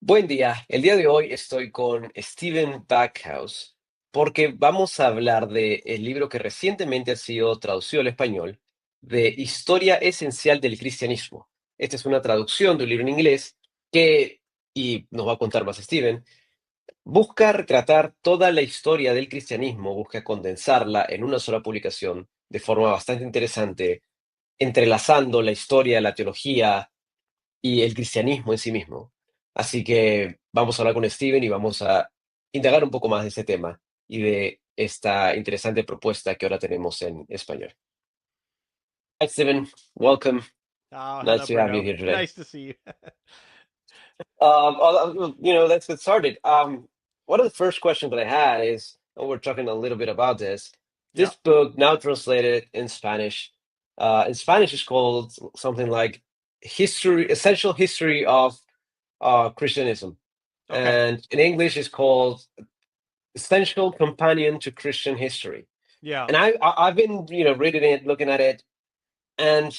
Buen día. El día de hoy estoy con Steven Backhouse porque vamos a hablar de el libro que recientemente ha sido traducido al español, de Historia Esencial del Cristianismo. Esta es una traducción de un libro en inglés que, y nos va a contar más Steven, busca retratar toda la historia del cristianismo, busca condensarla en una sola publicación de forma bastante interesante, entrelazando la historia, la teología y el cristianismo en sí mismo. Así que vamos a hablar con Steven y vamos a indagar un poco más de este tema y de esta interesante propuesta que ahora tenemos en español. Hi, Steven. Welcome. Oh, Nice hello, to have you Bruno. here today. Nice to see you. Let's get started. One of the first questions that I had is, and we're talking a little bit about this. Yeah. This book, now translated in Spanish, is called something like Essential History of Christianism. Okay. And in English, it's called Essential Companion to Christian History. Yeah. And I've been reading it, looking at it, and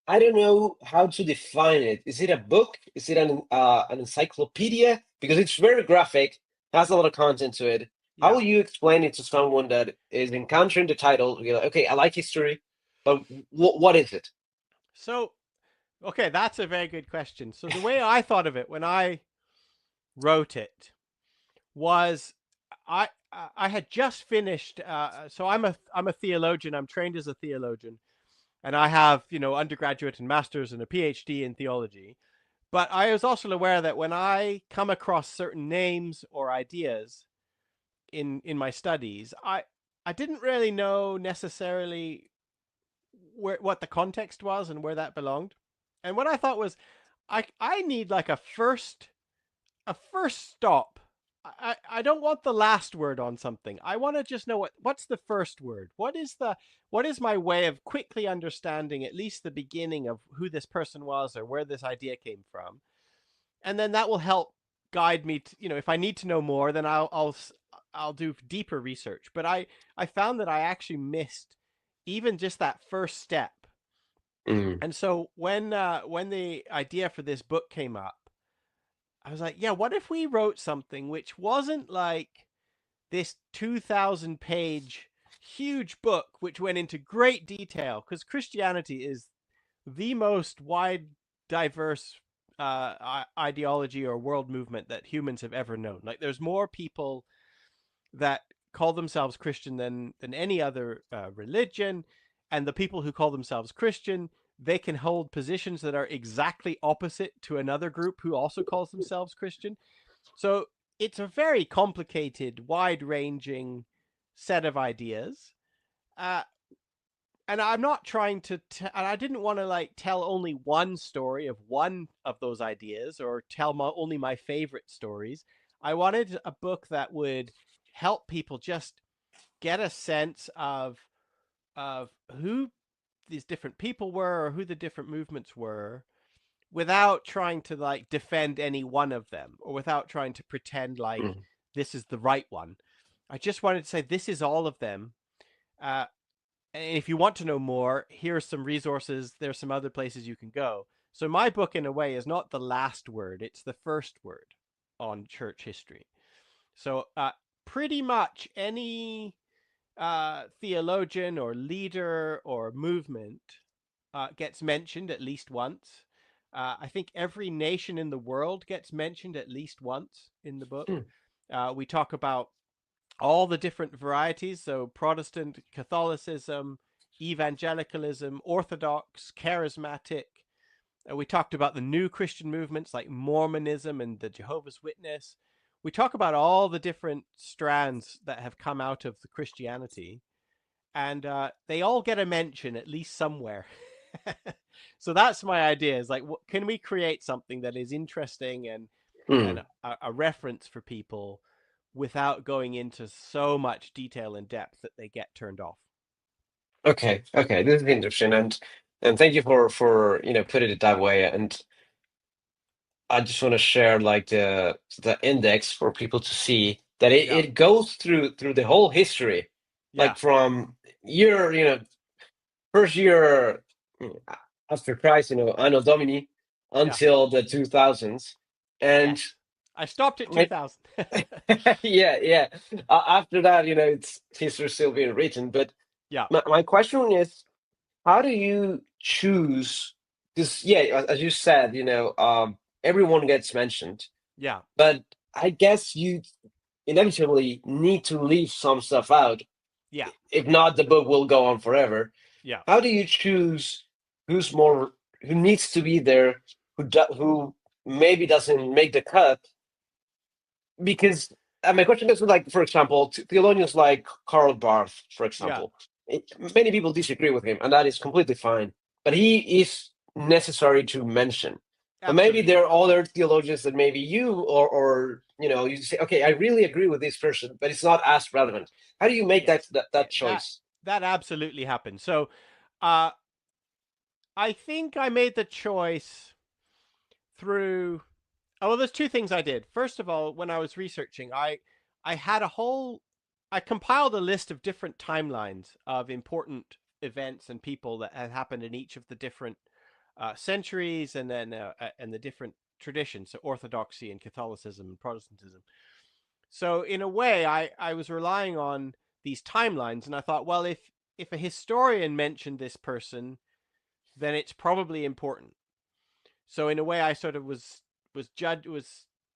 I don't know how to define it. Is it a book? Is it an encyclopedia? Because it's very graphic, has a lot of content to it. How Yeah. will you explain it to someone that is encountering the title? You're like, okay, I like history, but what is it? So, okay, that's a very good question. So the way I thought of it when I wrote it was I had just finished. So I'm a theologian. I'm trained as a theologian, and I have undergraduate and masters and a PhD in theology. But I was also aware that when I come across certain names or ideas in my studies, I didn't really know necessarily what the context was and where that belonged. And what I thought was, I need like a first stop. I don't want the last word on something. I want to just know what's the first word. What is my way of quickly understanding at least the beginning of who this person was or where this idea came from, and then that will help guide me. If I need to know more, then I'll do deeper research. But I found that I actually missed even just that first step. Mm, And so when the idea for this book came up, I was like, yeah, what if we wrote something which wasn't like this 2,000 page huge book which went into great detail, because Christianity is the most wide, diverse ideology or world movement that humans have ever known. Like, there's more people that call themselves Christian than any other religion, and the people who call themselves Christian, they can hold positions that are exactly opposite to another group who also calls themselves Christian. So it's a very complicated, wide-ranging set of ideas. Uh, and I'm not trying to, and I didn't want to like tell only one story of one of those ideas or tell only my favorite stories. I wanted a book that would help people just get a sense of who these different people were or who the different movements were, without trying to like defend any one of them or without trying to pretend like mm. this is the right one. I just wanted to say this is all of them. Uh, and if you want to know more, here's some resources. There's some other places you can go. So my book, in a way, is not the last word; it's the first word on church history. So pretty much any theologian or leader or movement gets mentioned at least once. I think every nation in the world gets mentioned at least once in the book. Mm. We talk about all the different varieties. So Protestant, Catholicism, evangelicalism, Orthodox, charismatic. We talked about the new Christian movements like Mormonism and the Jehovah's Witness. We talk about all the different strands that have come out of the Christianity, and they all get a mention at least somewhere. So that's my idea. Is like, can we create something that is interesting and Mm. a reference for people without going into so much detail and depth that they get turned off. Okay, okay, this is interesting, and thank you for putting it that way. And I just want to share like the index for people to see that Yeah, it goes through the whole history, yeah, like from year, first year after Christ, Anno Domini, yeah. until the 2000s. Yes, And I stopped at My 2000. yeah, yeah. After that, it's history still being written. But Yeah, my question is, how do you choose? Because yeah, as you said, everyone gets mentioned, yeah, but I guess you inevitably need to leave some stuff out. yeah, If not, the book will go on forever. yeah, How do you choose who's more who needs to be there, who maybe doesn't make the cut? Because my question is like, for example, theologians like Karl Barth, for yeah. example. Many people disagree with him, and that is completely fine. But he is necessary to mention. But maybe Absolutely. there are other theologians that maybe you or you say, okay, I really agree with this person, but it's not as relevant. How do you make that Yes, that, yeah, that choice? that absolutely happened. So, uh, I think I made the choice through. Oh, well, there's two things I did. First of all, when I was researching, I had a whole. I compiled a list of different timelines of important events and people that had happened in each of the different centuries, and the different traditions, so Orthodoxy and Catholicism and Protestantism. So in a way, I was relying on these timelines, and I thought, well, if a historian mentioned this person, then it's probably important. So in a way, I sort of was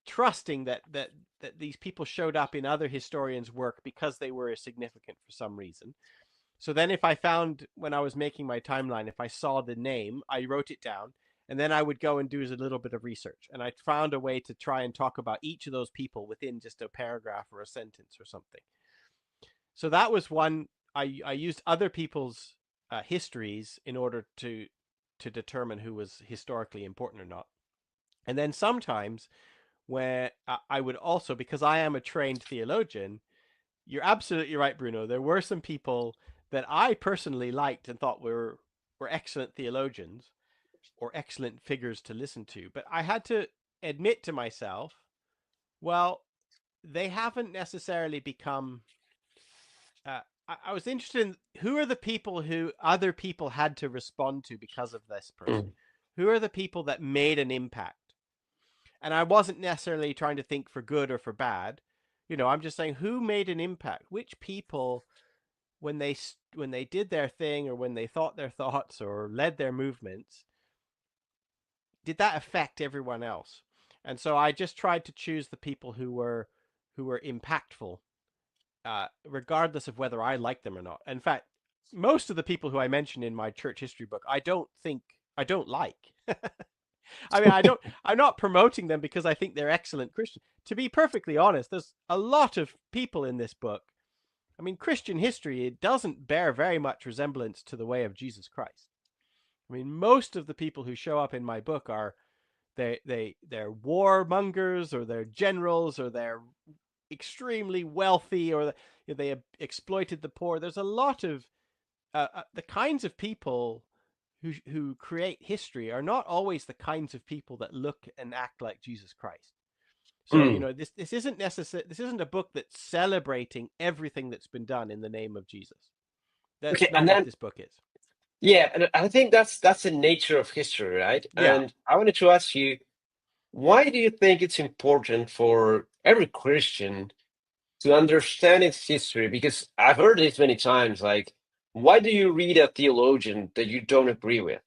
trusting that these people showed up in other historians' work because they were significant for some reason. So then, if I found when I was making my timeline, if I saw the name, I wrote it down, and then I would go and do a little bit of research. And I found a way to try and talk about each of those people within just a paragraph or a sentence or something. So that was one. I used other people's histories in order to determine who was historically important or not. And then sometimes where I would also, because I am a trained theologian, you're absolutely right, Bruno. There were some people that I personally liked and thought were excellent theologians or excellent figures to listen to. But I had to admit to myself, well, they haven't necessarily become. I was interested in who are the people who other people had to respond to because of this person. Mm, Who are the people that made an impact? And I wasn't necessarily trying to think for good or for bad. I'm just saying who made an impact. Which people, when they did their thing or when they thought their thoughts or led their movements, did that affect everyone else? And so I just tried to choose the people who were impactful, regardless of whether I liked them or not. In fact, most of the people who I mentioned in my church history book, I don't like. I mean, I'm not promoting them because I think they're excellent Christians. To be perfectly honest, there's a lot of people in this book. I mean, Christian history, it doesn't bear very much resemblance to the way of Jesus Christ. I mean, most of the people who show up in my book are they're warmongers, or they're generals, or they're extremely wealthy, or they have exploited the poor. There's a lot of the kinds of people who create history are not always the kinds of people that look and act like Jesus Christ. So mm. this isn't necessary. This isn't a book that's celebrating everything that's been done in the name of Jesus. That's Okay, and not what then this book is. yeah, and I think that's the nature of history, right? Yeah, And I wanted to ask you, why do you think it's important for every Christian to understand its history? Because I've heard this many times, like, why do you read a theologian that you don't agree with?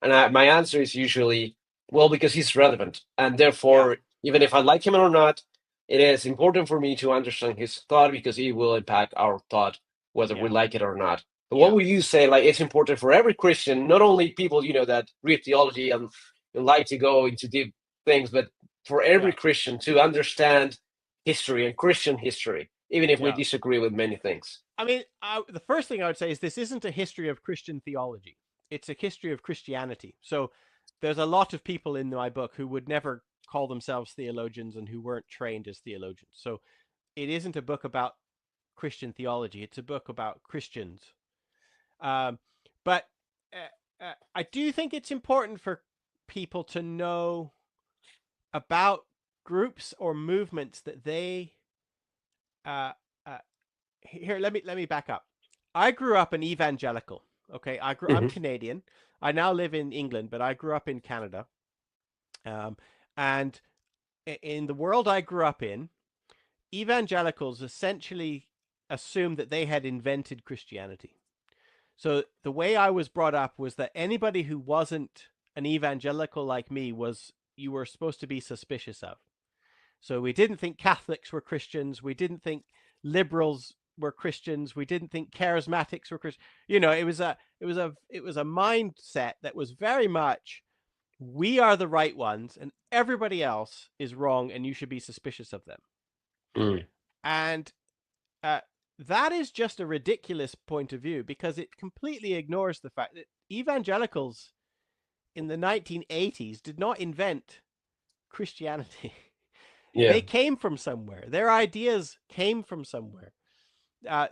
And my answer is usually, well, because he's relevant. And yeah, therefore, even yeah, if I like him or not, it is important for me to understand his thought because it will impact our thought, whether we yeah, like it or not. But what yeah, would you say? Like, it's important for every Christian, not only people, that read theology and like to go into deep things, but for every yeah, Christian to understand history and Christian history, even if we yeah. disagree with many things. I mean, the first thing I would say is this isn't a history of Christian theology. It's a history of Christianity. So there's a lot of people in my book who would never call themselves theologians and who weren't trained as theologians. So it isn't a book about Christian theology. It's a book about Christians. Um, but I do think it's important for people to know about groups or movements that they uh, uh, here. Let me back up. I grew up an evangelical. Okay, I'm Hmm. Canadian. I now live in England, but I grew up in Canada. Um, and in the world I grew up in, evangelicals essentially assumed that they had invented Christianity. So the way I was brought up was that anybody who wasn't an evangelical like me was you were supposed to be suspicious of. So we didn't think Catholics were Christians. We didn't think liberals were Christians. We didn't think charismatics were Christians. You know, it was a mindset that was very much we are the right ones and everybody else is wrong and you should be suspicious of them. Mm. And uh, that is just a ridiculous point of view because it completely ignores the fact that evangelicals in the 1980s did not invent Christianity. Yeah. They came from somewhere. Their ideas came from somewhere.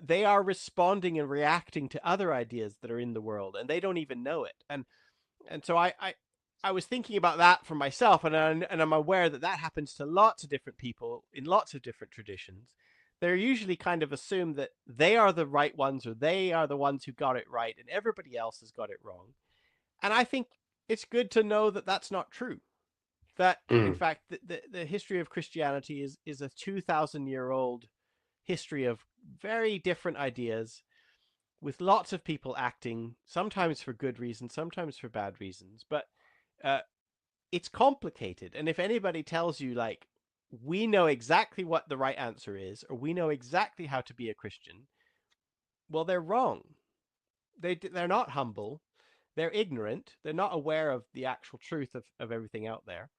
They are responding and reacting to other ideas that are in the world, and they don't even know it. And so I was thinking about that for myself, and I'm aware that that happens to lots of different people in lots of different traditions. They're usually kind of assume that they are the right ones, or they are the ones who got it right, and everybody else has got it wrong. And I think it's good to know that that's not true. That in Mm. fact, the history of Christianity is a 2,000-year-old history of very different ideas with lots of people acting, sometimes for good reasons, sometimes for bad reasons. But uh, it's complicated. And if anybody tells you, like, we know exactly what the right answer is, or we know exactly how to be a Christian, well, they're wrong. They're not humble. They're ignorant. They're not aware of the actual truth of everything out there.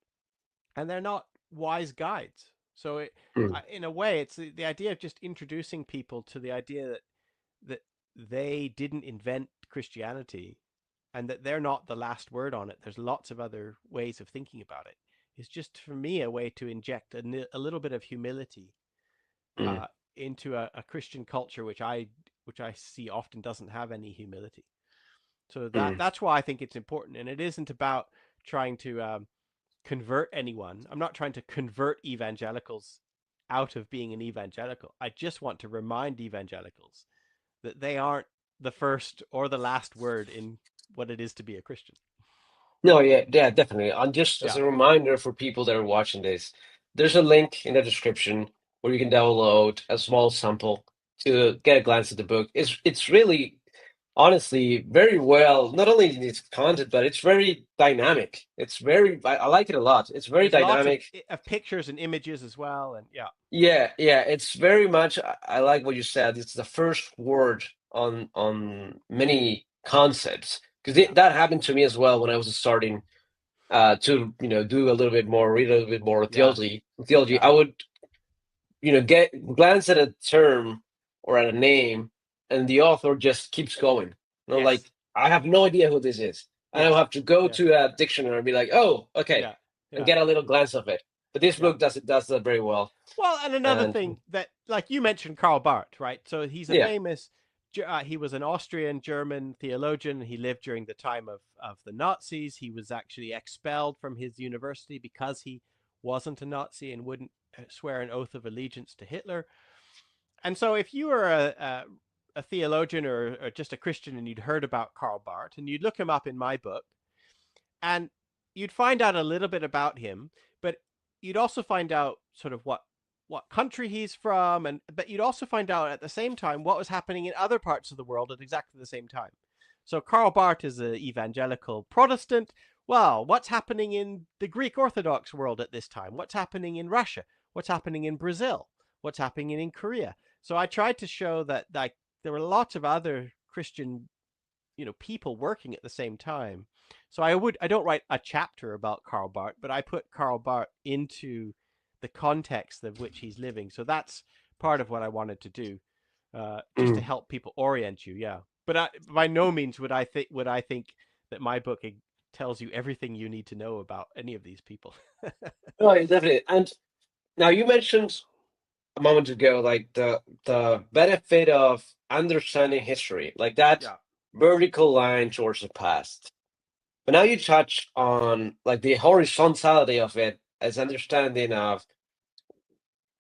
And they're not wise guides. So, Mm. in a way, it's the idea of just introducing people to the idea that they didn't invent Christianity and that they're not the last word on it. There's lots of other ways of thinking about it. It's just for me a way to inject a little bit of humility Mm. uh, into a Christian culture, which I see often doesn't have any humility. So Mm. that's why I think it's important, and it isn't about trying to convert anyone. I'm not trying to convert evangelicals out of being an evangelical. I just want to remind evangelicals that they aren't the first or the last word in what it is to be a Christian. No, yeah, yeah, definitely. And just as Yeah, a reminder for people that are watching this, there's a link in the description where you can download a small sample to get a glance at the book. It's really, honestly, very well, not only in its content, but it's very dynamic. I like it a lot. It's very there's lots of dynamic. pictures and images as well, and yeah, Yeah, yeah, it's very much. I like what you said. It's the first word on many concepts because yeah, that happened to me as well when I was starting to do a little bit more, read a little bit more yeah, theology. yeah, I would get glance at a term or at a name, and the author just keeps going. Like yes, I have no idea who this is, and I'll yes, have to go yes, to a dictionary and be like, oh, okay, yeah, and yeah, get a little glance of it. But this yeah. book does that very well, Well, and another and thing that, like you mentioned, Karl Barth, right? So he's a yeah. famous. He was an Austrian German theologian. He lived during the time of the Nazis. He was actually expelled from his university because he wasn't a Nazi and wouldn't swear an oath of allegiance to Hitler. And so, if you were a theologian or just a Christian and you'd heard about Karl Barth and you'd look him up in my book, and you'd find out a little bit about him, but you'd also find out sort of what country he's from, and but you'd also find out at the same time what was happening in other parts of the world at exactly the same time. So Karl Barth is an evangelical Protestant. Well, what's happening in the Greek Orthodox world at this time? What's happening in Russia? What's happening in Brazil? What's happening in Korea? So I tried to show that like there were lots of other Christian people working at the same time. So I don't write a chapter about Karl Barth, but I put Karl Barth into the context of which he's living. So that's part of what I wanted to do, just to Mm. help people orient you. Yeah, but by no means would I think that my book tells you everything you need to know about any of these people. Oh, yeah, definitely. And now you mentioned a moment ago, like the benefit of understanding history, like that Yeah, vertical line towards the past. But now you touch on like the horizontality of it as understanding of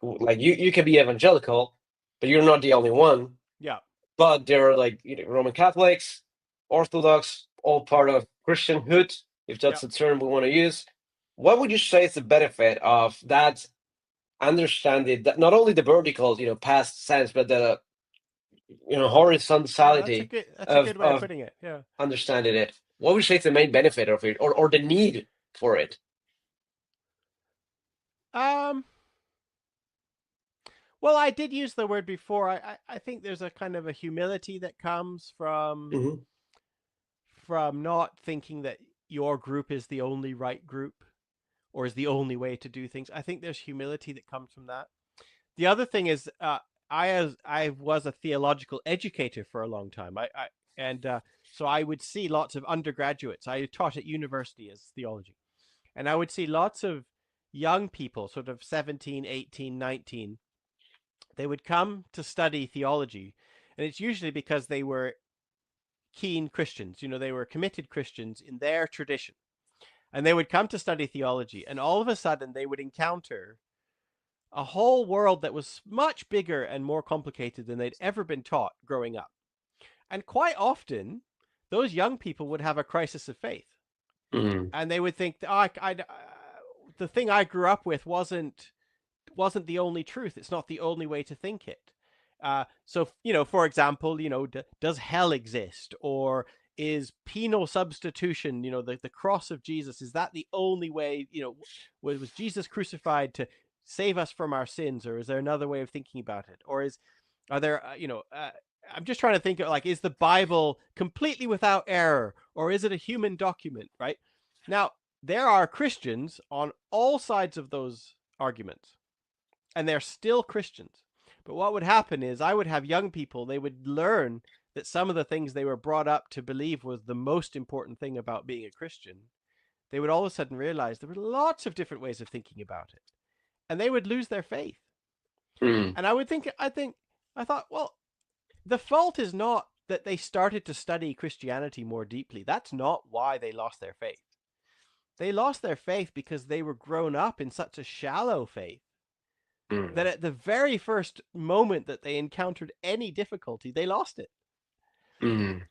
like you can be evangelical, but you're not the only one. yeah, But there are like Roman Catholics, Orthodox, all part of Christianhood, if yeah, that's the term we want to use. what would you say is the benefit of that understanding, that not only the vertical, past sense, but the Yeah, horizontality that's a of good way of putting it. Yeah. understanding it? What would you say is the main benefit of it, or the need for it? Um. Well, I did use the word before. I think there's a kind of a humility that comes Hmm. from not thinking that your group is the only right group or is the only way to do things. I think there's humility that comes from that. The other thing is, I was a theological educator for a long time. And so I would see lots of undergraduates. I taught at university as theology, and I would see lots of young people, sort of 17, 18, 19. They would come to study theology, and it's usually because they were keen Christians. They were committed Christians in their tradition, and they would come to study theology, and all of a sudden they would encounter a whole world that was much bigger and more complicated than they'd ever been taught growing up. And quite often, those young people would have a crisis of faith, Mm. and they would think, oh, the thing I grew up with wasn't the only truth. It's not the only way to think it. So, for example, does hell exist, or is penal substitution, the cross of Jesus, is that the only way? Was Jesus crucified to save us from our sins, or is there another way of thinking about it? Or are there, I'm just trying to think of, like, is the Bible completely without error, or is it a human document? Right now, there are Christians on all sides of those arguments, and they're still Christians. But what would happen is I would have young people, they would learn that some of the things they were brought up to believe was the most important thing about being a Christian. They would all of a sudden realize there were lots of different ways of thinking about it. And they would lose their faith. Mm. And I thought, well, the fault is not that they started to study Christianity more deeply. That's not why they lost their faith. They lost their faith because they were grown up in such a shallow faith that Mm. at the very first moment that they encountered any difficulty, they lost it. Mm.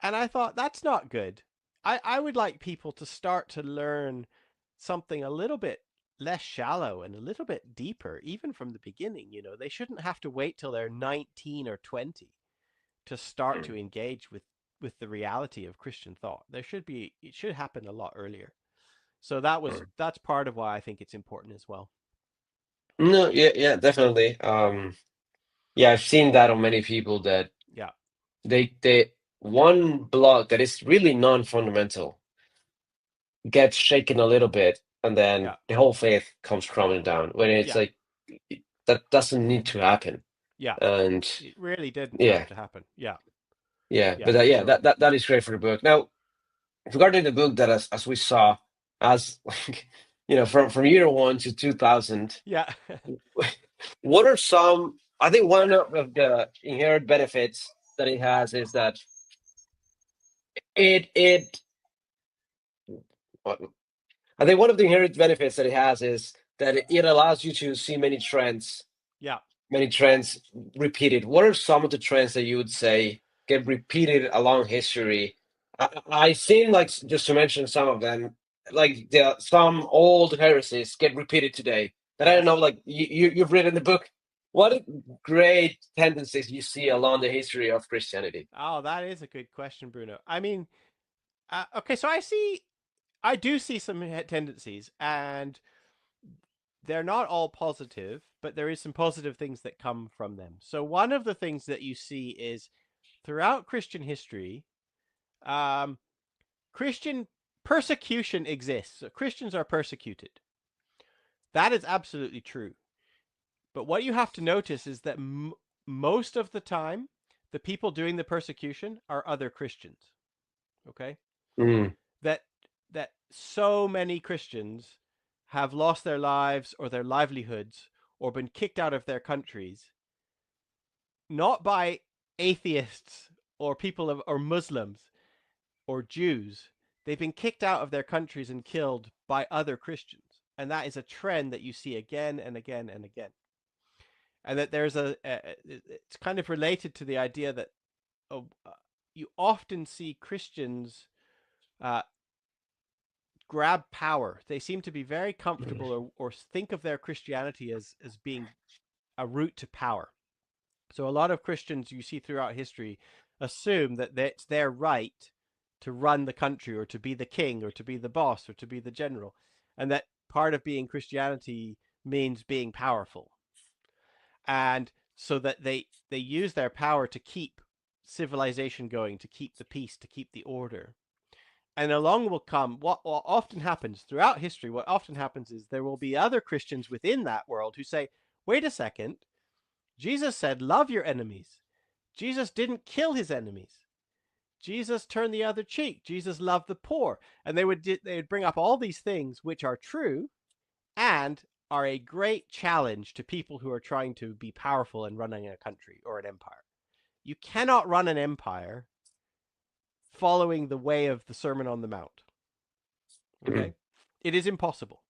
And I thought, that's not good. I would like people to start to learn something a little bit less shallow and a little bit deeper, even from the beginning. They shouldn't have to wait till they're 19 or 20 to start to Mm. engage with the reality of Christian thought. It should happen a lot earlier. So Mm. that's part of why I think it's important as well. No, yeah, yeah, definitely. Yeah, I've seen that on many people that Yeah, they one block that is really non-fundamental gets shaken a little bit, and then yeah, the whole faith comes crumbling down. When it's yeah, like that doesn't need to happen. yeah. And It really didn't yeah, have to happen. Yeah, yeah, yeah, but for yeah, sure. that is great for the book. Now, regarding the book that as we saw, as like, from year one to 2000, Yeah. what are some? I think one of the inherent benefits that it has is that it. I think one of the inherent benefits that it has is that it allows you to see Yeah. many trends repeated. What are some of the trends that you would say get repeated along history? I seem like, just to mention some of them, like some old heresies get repeated today. But I don't know, Yes. like you've written the book. What great tendencies you see along the history of Christianity? Oh, that is a good question, Bruno. I mean, okay, so I do see some tendencies, and they're not all positive, but there is some positive things that come from them. So one of the things that you see is throughout Christian history, um, Christian persecution exists. So Christians are persecuted. That is absolutely true. But what you have to notice is that most of the time, the people doing the persecution are other Christians. Okay, Mm. that so many Christians have lost their lives or their livelihoods or been kicked out of their countries, not by atheists or or Muslims or Jews. They've been kicked out of their countries and killed by other Christians. And that is a trend that you see again and again and again. And that it's kind of related to the idea that you often see Christians uh, grab power. They seem to be very comfortable or think of their Christianity as being a route to power. So a lot of Christians you see throughout history assume that it's their right to run the country or to be the king or to be the boss or to be the general, and that part of being Christianity means being powerful. And so that they use their power to keep civilization going, to keep the peace, to keep the order. And along will come what often happens throughout history. What often happens is there will be other Christians within that world who say, wait a second, Jesus said, love your enemies. Jesus didn't kill his enemies. Jesus turned the other cheek. Jesus loved the poor. And they would bring up all these things which are true and are a great challenge to people who are trying to be powerful and running a country or an empire. You cannot run an empire following the way of the Sermon on the Mount. Okay? It is impossible.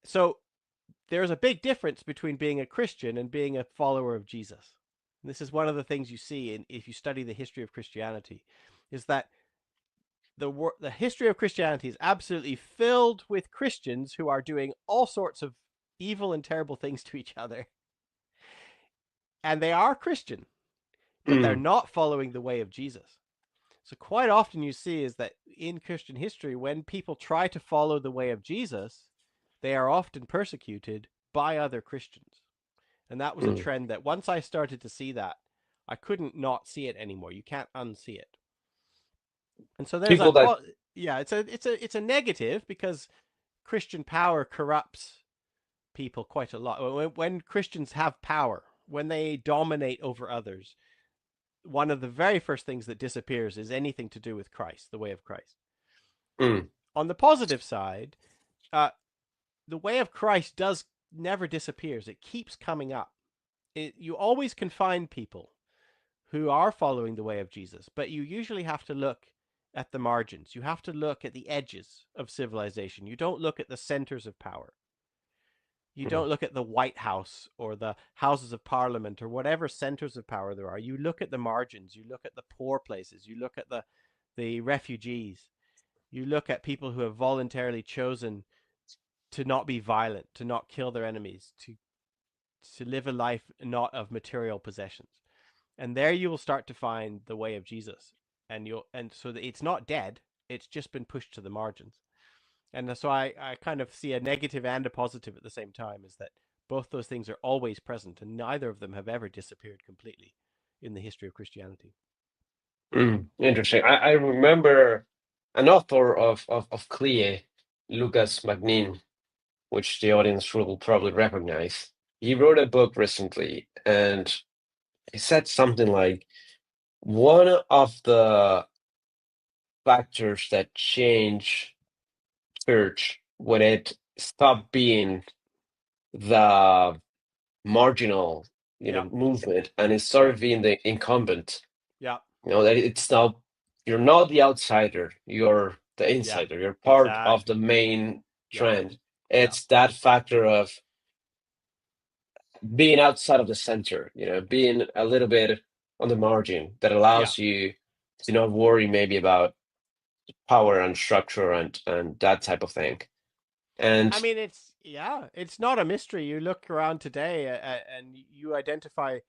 So there's a big difference between being a Christian and being a follower of Jesus. And this is one of the things you see if you study the history of Christianity, is that the history of Christianity is absolutely filled with Christians who are doing all sorts of evil and terrible things to each other. And they are Christian, but they're not following the way of Jesus. So quite often you see is that in Christian history, when people try to follow the way of Jesus, they are often persecuted by other Christians. And that was a trend that once I started to see that, I couldn't not see it anymore. You can't unsee it. And so there's People that, it's a negative because Christian power corrupts people quite a lot. When Christians have power, when they dominate over others, one of the very first things that disappears is anything to do with Christ, the way of Christ. On the positive side, the way of Christ does never disappears. It keeps coming up. You always can find people who are following the way of Jesus, but you usually have to look at the margins. You have to look at the edges of civilization. You don't look at the centers of power. You don't look at the White House or the Houses of Parliament or whatever centers of power there are. You look at the margins. You look at the poor places. You look at the refugees. You look at people who have voluntarily chosen to not be violent, to not kill their enemies, to live a life not of material possessions. And there you will start to find the way of Jesus. And so that it's not dead, it's just been pushed to the margins. And so I kind of see a negative and a positive at the same time, is that both those things are always present and neither of them have ever disappeared completely in the history of Christianity. Interesting. I remember an author of Clie, Lucas Magnin, which the audience will probably recognize. He wrote a book recently, and he said something like, one of the factors that change church when it stopped being the marginal, Yeah. movement, and it Yeah. started being the incumbent. Yeah. That it's now, you're not the outsider, you're the Yeah. insider, you're part of the Exactly. main Yeah. trend. Yeah. It's that factor of being outside of the center, being a little bit on the margin that Yeah. allows you to not worry maybe about power and structure and that type of thing. I And mean, it's not a mystery. You look around today and you identify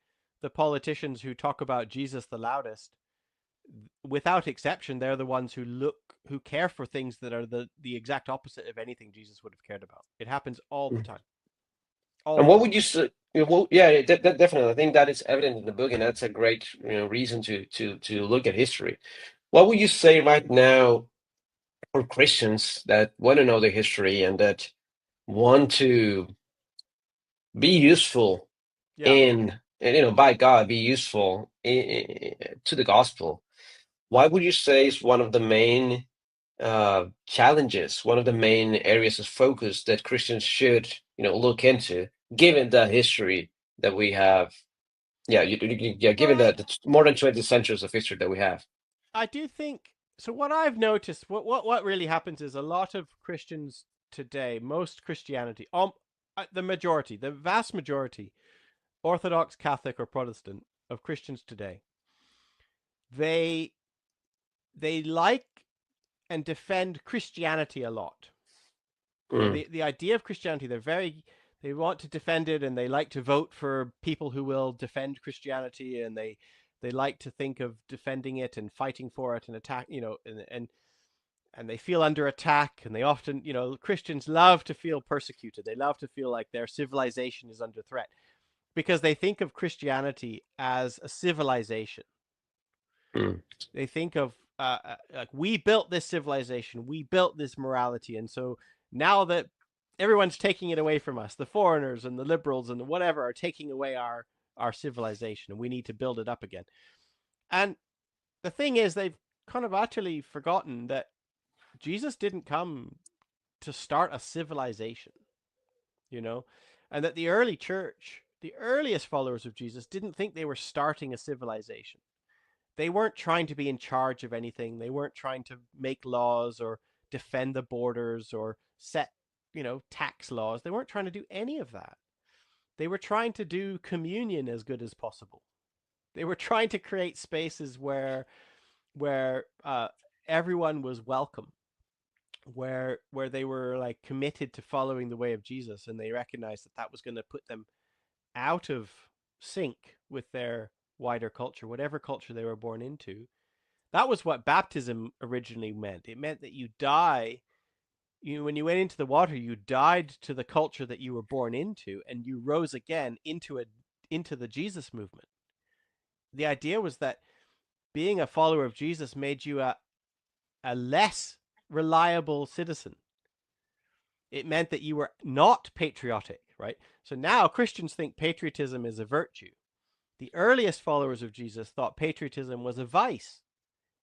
the politicians who talk about Jesus the loudest. Without exception, they're the ones who care for things that are the exact opposite of anything Jesus would have cared about. It happens all the time. All and the what time. would you say? Well, yeah, definitely. I think that is evident in the book, and that's a great, reason to look at history. What would you say right now for Christians that want to know the history and that want to be useful Yeah. and by God, be useful to the gospel? What would you say is one of the main challenges, one of the main areas of focus that Christians should, look into, given the history that we have? Yeah, Well, given the more than 20 centuries of history that we have. I do think so. What I've noticed, what really happens is a lot of Christians today, most Christianity, the majority, the vast majority, Orthodox, Catholic, or Protestant of Christians today, they like and defend Christianity a lot. mm, The idea of Christianity, they want to defend it, and they like to vote for people who will defend Christianity, and they like to think of defending it and fighting for it and attack, and they feel under attack, and they often, Christians love to feel persecuted. They love to feel like their civilization is under threat because they think of Christianity as a civilization. mm, They think of like, we built this civilization, we built this morality, and so now that everyone's taking it away from us, the foreigners and the liberals and the whatever are taking away our civilization, and we need to build it up again. And the thing is, they've kind of utterly forgotten that Jesus didn't come to start a civilization, you know, and that the early church, the earliest followers of Jesus, didn't think they were starting a civilization. They weren't trying to be in charge of anything. They weren't trying to make laws or defend the borders or set, tax laws. They weren't trying to do any of that. They were trying to do communion as good as possible. They were trying to create spaces where everyone was welcome, where they were like committed to following the way of Jesus, and they recognized that that was going to put them out of sync with their wider culture, whatever culture they were born into. That was what baptism originally meant. It meant that you die. When you went into the water, you died to the culture that you were born into, and you rose again into the Jesus movement. The idea was that being a follower of Jesus made you a less reliable citizen. It meant that you were not patriotic, right? So now Christians think patriotism is a virtue. The earliest followers of Jesus thought patriotism was a vice.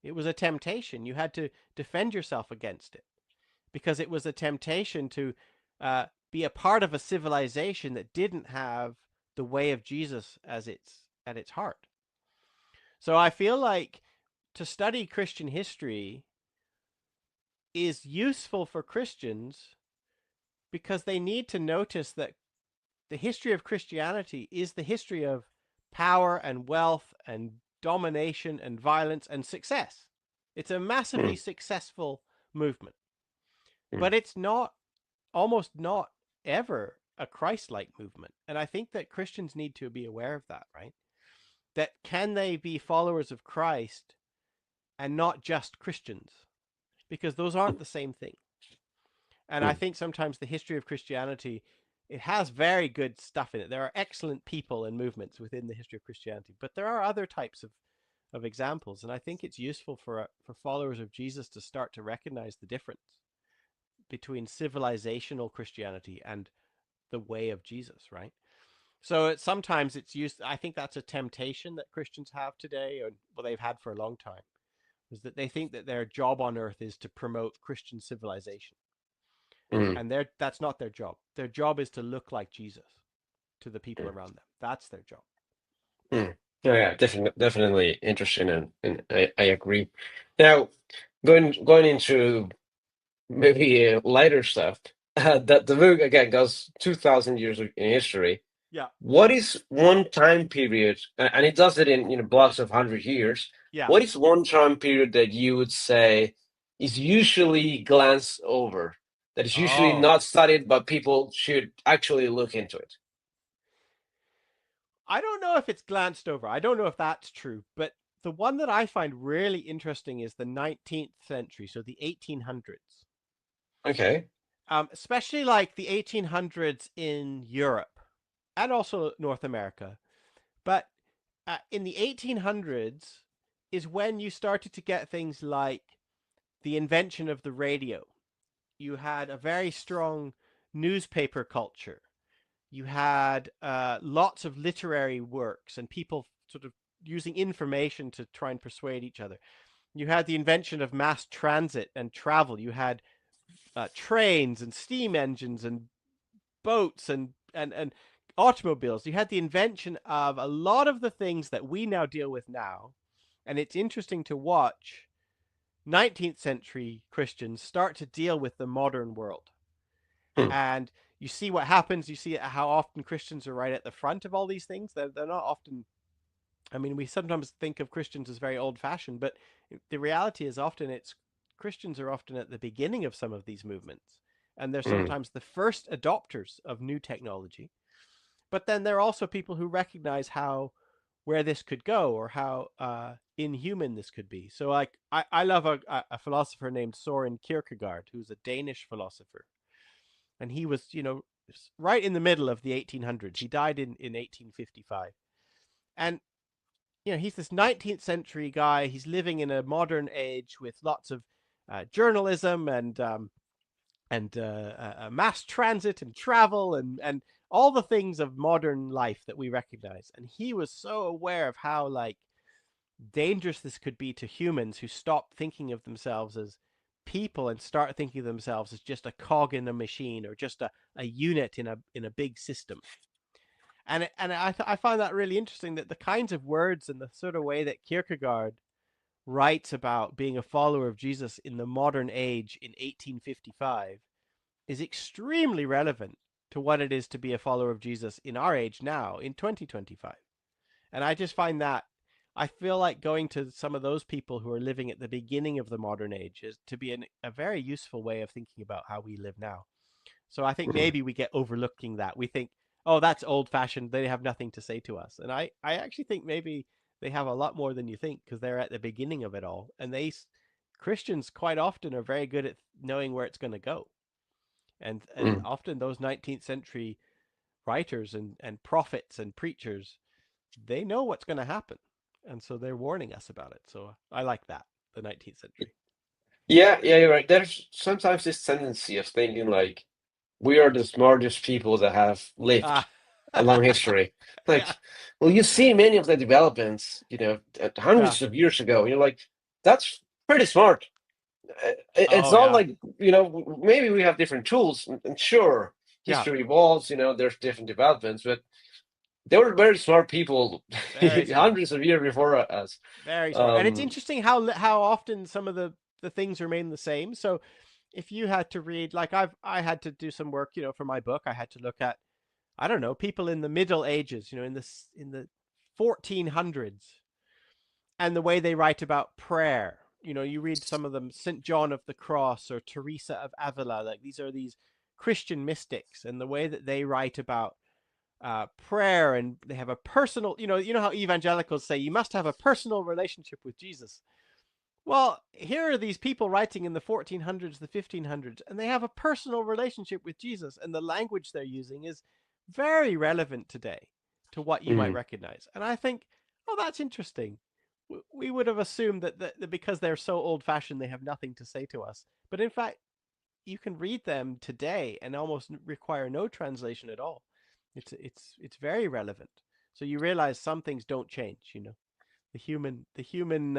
It was a temptation. You had to defend yourself against it because it was a temptation to be a part of a civilization that didn't have the way of Jesus as at its heart. So I feel like to study Christian history is useful for Christians because they need to notice that the history of Christianity is the history of power and wealth and domination and violence and success. It's a massively mm, successful movement, mm, but it's not, almost not ever, a Christ-like movement. And I think that Christians need to be aware of that, right? That can they be followers of Christ and not just Christians? Because those aren't the same thing. And I mm, think sometimes the history of Christianity, it has very good stuff in it. There are excellent people and movements within the history of Christianity, but there are other types of examples. And I think it's useful for followers of Jesus to start to recognize the difference between civilizational Christianity and the way of Jesus, right? So sometimes it's used. I think that's a temptation that Christians have today, or well, they've had for a long time, is that they think that their job on earth is to promote Christian civilization, mm, and that's not their job. Their job is to look like Jesus to the people mm, around them. That's their job. mm. Yeah, yeah, definitely interesting, and I agree. Now, going into maybe lighter stuff, that the book again goes 2,000 years in history. Yeah, What is one time period, and it does it in blocks of 100 years? yeah. What is one time period that you would say is usually glanced over, that is usually Oh, not studied, but people should actually look into it? I don't know if it's glanced over. I don't know if that's true, but the one that I find really interesting is the 19th century, so the 1800s. Okay. Especially like the 1800s in Europe and also North America. But in the 1800s is when you started to get things like the invention of the radio. You had a very strong newspaper culture. You had lots of literary works and people sort of using information to try and persuade each other. You had the invention of mass transit and travel. You had trains and steam engines and boats and automobiles. You had the invention of a lot of the things that we now deal with now. And it's interesting to watch 19th century Christians start to deal with the modern world. Hmm. And you see what happens. You see how often Christians are right at the front of all these things. They're not often, I mean, we sometimes think of Christians as very old fashioned, but the reality is often it's Christians are often at the beginning of some of these movements, and they're Mm, sometimes the first adopters of new technology. But then there are also people who recognize how where this could go or how inhuman this could be. So, like, I love a philosopher named Soren Kierkegaard, who's a Danish philosopher, and he was, right in the middle of the 1800s. He died in 1855, and he's this 19th century guy. He's living in a modern age with lots of journalism and mass transit and travel and all the things of modern life that we recognize. And he was so aware of how like dangerous this could be to humans who stop thinking of themselves as people and start thinking of themselves as just a cog in a machine or just a unit in a big system. And I find that really interesting, that the kinds of words and the sort of way that Kierkegaard writes about being a follower of Jesus in the modern age in 1855 is extremely relevant to what it is to be a follower of Jesus in our age now in 2025. And I just find that I feel like going to some of those people who are living at the beginning of the modern age is to be a very useful way of thinking about how we live now. So I think mm, maybe we get overlooking that. We think, oh, that's old fashioned. They have nothing to say to us. And I actually think maybe they have a lot more than you think, because they're at the beginning of it all. And Christians quite often are very good at knowing where it's going to go. And mm. often those 19th century writers and prophets and preachers, they know what's going to happen. And so they're warning us about it. So I like that, the 19th century. Yeah, yeah, you're right. There's sometimes this tendency of thinking like we are the smartest people that have lived Ah, along history. yeah, Like, well, you see many of the developments, yeah. hundreds of years ago. You're like, that's pretty smart. It's Oh, not yeah, like, maybe we have different tools, and sure, yeah. history evolves, there's different developments, but they were very smart people Very smart. hundreds of years before us. Very smart. And it's Um, interesting how often some of the things remain the same. So if you had to read, like I had to do some work, for my book, I had to look at, I don't know, people in the Middle Ages, in the 1400s, and the way they write about prayer. You read some of them, St. John of the Cross or Teresa of Avila, like these are these Christian mystics, and the way that they write about prayer, and they have a personal, you know how evangelicals say you must have a personal relationship with Jesus. Well, here are these people writing in the 1400s, the 1500s, and they have a personal relationship with Jesus, and the language they're using is very relevant today to what you might mm, recognize. And I think, oh, that's interesting. We would have assumed that because they're so old fashioned, they have nothing to say to us. But in fact, you can read them today and almost require no translation at all. It's very relevant. So you realize some things don't change. The human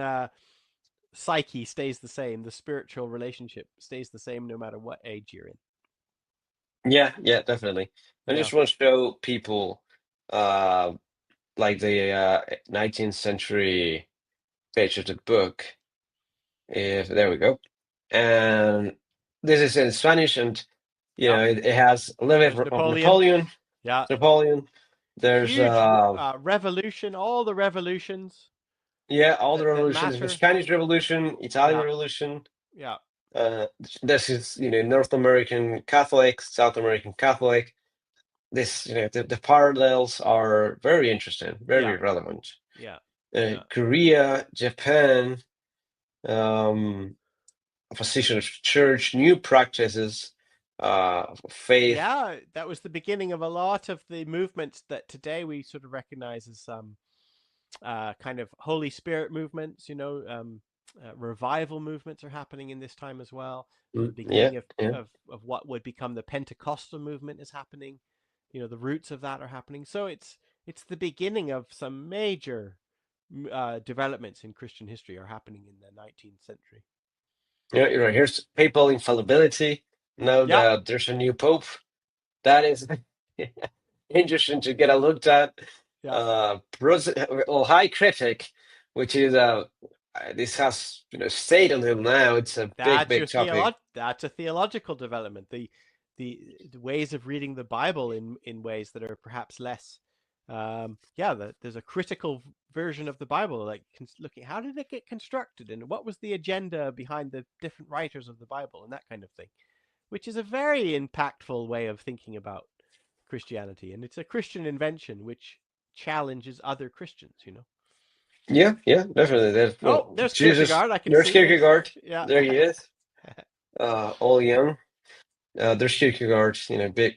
psyche stays the same. The spiritual relationship stays the same no matter what age you're in. yeah, yeah, definitely. I Yeah, just want to show people, uh, like the 19th century page of the book. If there we go, and this is in Spanish, and yeah. it has a little There's bit of Napoleon. Napoleon. Yeah, Napoleon. There's huge revolution. All the revolutions yeah, all the that revolutions: the matter. Spanish Revolution, Italian Yeah, Revolution. yeah, Uh, this is North American Catholic, South American Catholic. This the parallels are very interesting, yeah, very relevant. yeah, yeah. Korea, Japan, um, opposition of church, new practices, faith. Yeah, that was the beginning of a lot of the movements that today we sort of recognize as kind of Holy Spirit movements. Revival movements are happening in this time as well. The Yeah, beginning of, yeah, of of what would become the Pentecostal movement is happening. The roots of that are happening. So it's the beginning of some major developments in Christian history are happening in the 19th century. yeah. You're right. Here's papal infallibility. Now Yeah, that there's a new pope, that is interesting to get a look at. yeah. High critic, which is this has stayed until now. It's a big, That's big topic. that's a theological development. The ways of reading the Bible in ways that are perhaps less There's a critical version of the Bible, like looking how did it get constructed and what was the agenda behind the different writers of the Bible and that kind of thing, which is a very impactful way of thinking about Christianity, and it's a Christian invention which challenges other Christians. Yeah, yeah, definitely. Oh, there's Jesus, Kierkegaard. I can there's see it. Kierkegaard. Yeah. There he is, all young. There's Kierkegaard,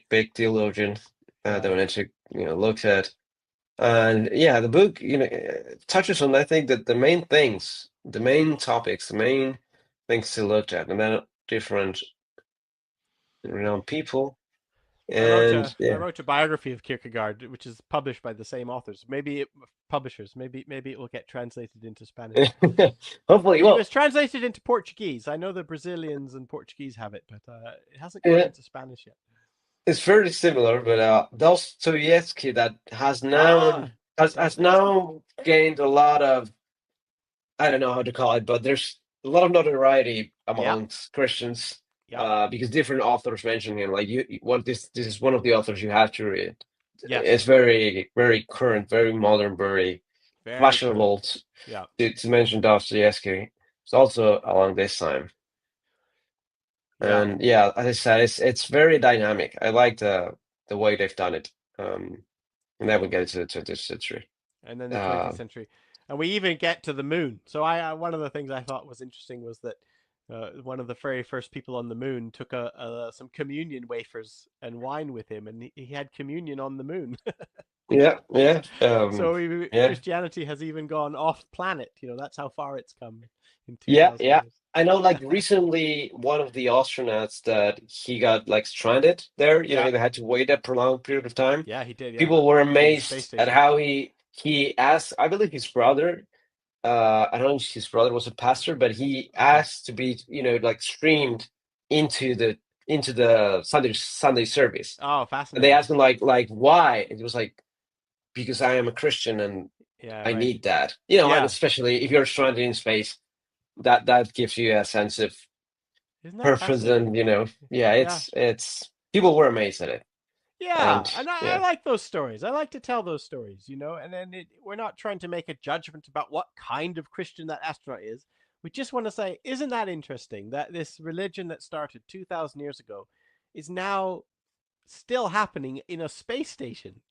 big theologian that we Right. need to, look at. And yeah, the book, touches on, I think, that the main things, the main topics, the main things to look at, and then different renowned people. I wrote And a I yeah, wrote a biography of Kierkegaard, which is published by the same authors. Publishers. Maybe it will get translated into Spanish. hopefully, It well, was translated into Portuguese. I know the Brazilians and Portuguese have it, but it hasn't gone yeah, into Spanish yet. it's very similar, but Dostoevsky that Ah, has Dostoevsky. now gained a lot of, I don't know how to call it, but there's a lot of notoriety Yep. amongst Christians, Yep. because different authors mention him. Like what this is one of the authors you have to read. It's Yes. very very current, very modern, very Very current. fashionable Yeah. to mention Dostoevsky. It's also along this time, Yeah. and yeah, as I said, it's very dynamic. I like the way they've done it, and then we get into the 20th century. And then the 20th Uh, century, and we even get to the moon. So I one of the things I thought was interesting was that one of the very first people on the moon took some communion wafers and wine with him, and he had communion on the moon. yeah, yeah, So yeah. Christianity has even gone off planet. That's how far it's come in Yeah, 2,000 yeah. years. I know, like recently, one of the astronauts that he got like stranded there, Yeah, they had to wait a prolonged period of time. yeah, he did. Yeah, People were in the space amazed at station. how he asked, I believe his brother, I don't know if his brother was a pastor, but he Okay. asked to be, like streamed into the Sunday service. Oh, And they fascinating. asked him like why? And he was like, because I am a Christian and Yeah, I right. need that. And Yeah, especially if you're stranded in space, that gives you a sense of isn't that purpose, fascinating? and yeah, Yeah. it's people were amazed at it. Yeah, And and I yeah, like those stories. I like to tell those stories, and then we're not trying to make a judgment about what kind of Christian that astronaut is. We just want to say, isn't that interesting that this religion that started 2,000 years ago is now still happening in a space station,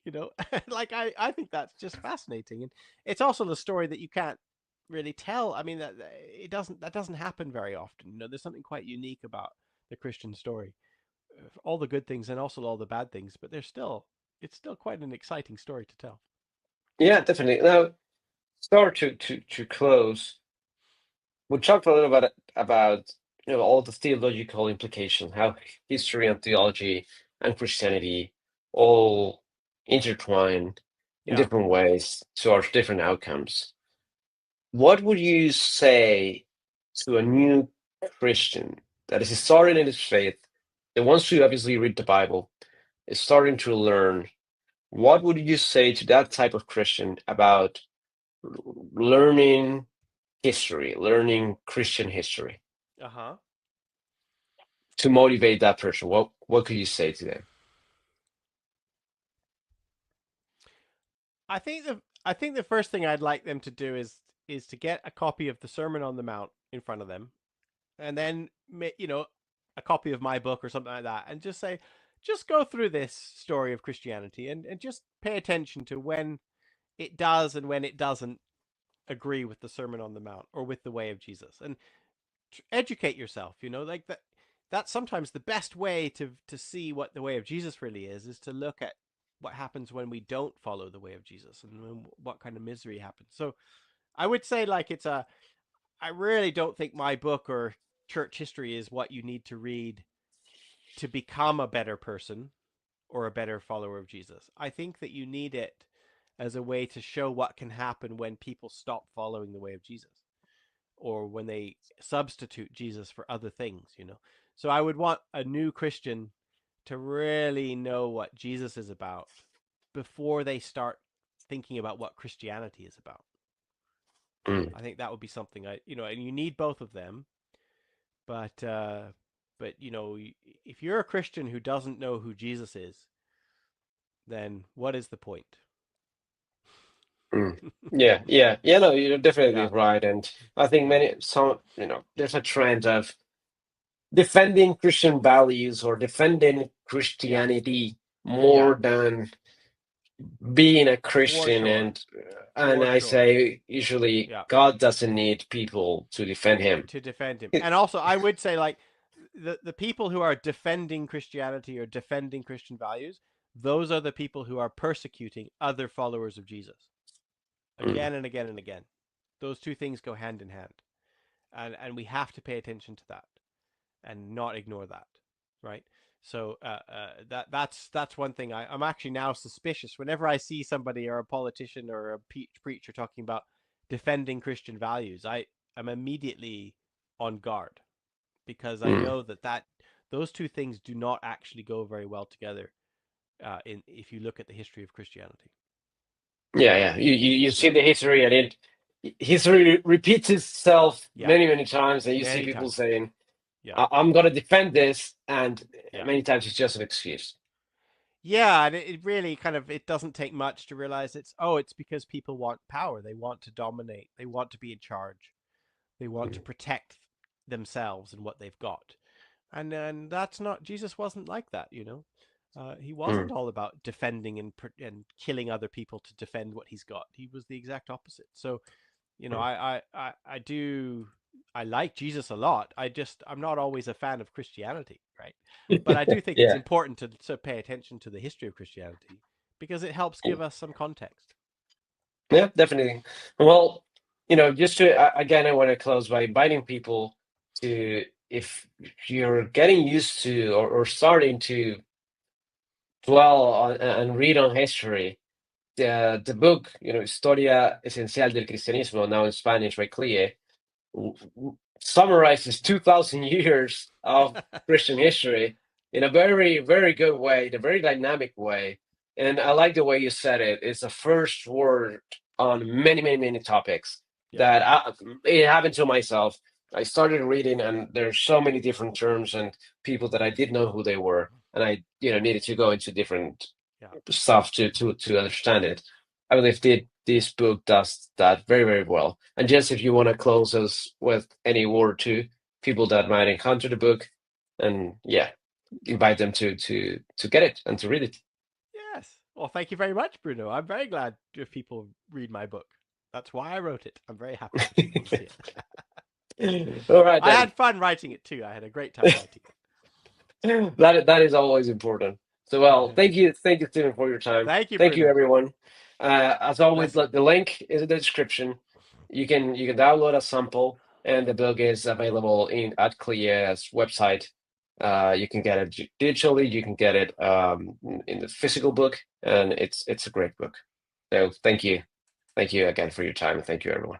like I think that's just fascinating. And it's also the story that you can't really tell. I mean, that doesn't happen very often. There's something quite unique about the Christian story, all the good things and also all the bad things, but it's still quite an exciting story to tell. yeah, definitely. Now, start to close. We talked a little bit about all the theological implications, how history and theology and Christianity all intertwine in Yeah. different ways towards different outcomes. What would you say to a new Christian that is starting in his faith, that wants to obviously read the Bible, is starting to learn? What would you say to that type of Christian about learning history, learning Christian history, Uh-huh. to motivate that person? What could you say to them? I think the first thing I'd like them to do is to get a copy of the Sermon on the Mount in front of them, and then a copy of my book or something like that, and just go through this story of Christianity, and just pay attention to when it does and when it doesn't agree with the Sermon on the Mount or with the way of Jesus, and educate yourself. Like that. That's sometimes the best way to see what the way of Jesus really is to look at what happens when we don't follow the way of Jesus, and what kind of misery happens. So I would say, like, I really don't think my book or church history is what you need to read to become a better person or a better follower of Jesus. I think that you need it as a way to show what can happen when people stop following the way of Jesus, or when they substitute Jesus for other things. So I would want a new Christian to really know what Jesus is about before they start thinking about what Christianity is about. Mm. I think that would be something and you need both of them, but if you're a Christian who doesn't know who Jesus is, then what is the point? Mm. Yeah. No, you're definitely Yeah, right, and I think yeah, there's a trend of defending Christian values or defending yeah, Christianity yeah, more than being a for Christian, sure, and for I sure. say usually Yeah, God doesn't need people to defend him. to defend him. And also, I would say, like, the people who are defending Christianity or defending Christian values, those are the people who are persecuting other followers of Jesus Mm. again and again and again. Those two things go hand in hand, and we have to pay attention to that and not ignore that, right? So that's one thing I'm actually now suspicious whenever I see somebody or a politician or a preacher talking about defending Christian values. I'm immediately on guard because I Mm. know that those two things do not actually go very well together. In If you look at the history of Christianity, Yeah. You see yeah, the history, and history repeats itself yeah, many times, and you see many people times, saying, yeah, I'm going to defend this, and yeah. many times it's just an excuse. Yeah, and it really kind of it doesn't take much to realize it's because people want power. They want to dominate. They want to be in charge. They want to Mm. protect themselves and what they've got. And that's not Jesus wasn't like that, you know. He Mm. wasn't all about defending and killing other people to defend what he's got. He was the exact opposite. So you know, Mm. I do I like Jesus a lot. I'm not always a fan of Christianity, right? But I do think it's Yeah. important to pay attention to the history of Christianity because it helps give us some context. Yeah, definitely. Well, just to again, I want to close by inviting people to, if you're getting used to or starting to dwell on and read on history, the book, Historia Esencial del Cristianismo, now in Spanish by Clie, summarizes 2,000 years of Christian history in a very, very good way, in a very dynamic way. And I like the way you said it. It's a first word on many topics Yeah, that it happened to myself. I started reading, and there's so many different terms and people that I didn't know who they were, and I, needed to go into different yeah, stuff to understand it. I believe this book does that very well. And just if you want to close us with any word to people that might encounter the book, and yeah, invite them to get it and to read it. yes. Well, thank you very much, Bruno. I'm very glad if people read my book. That's why I wrote it. I'm very happy for people to see it. All right I then. had fun writing it too. I had a great time writing That is always important. So, well, it. thank you, Stephen, for your time. Thank you, Thank you, Bruno. everyone. As always, Bless you. the link is in the description. You can download a sample, and the book is available in at Clia's website. You can get it digitally. You can get it in the physical book, and it's a great book. So, thank you again for your time, and thank you, everyone.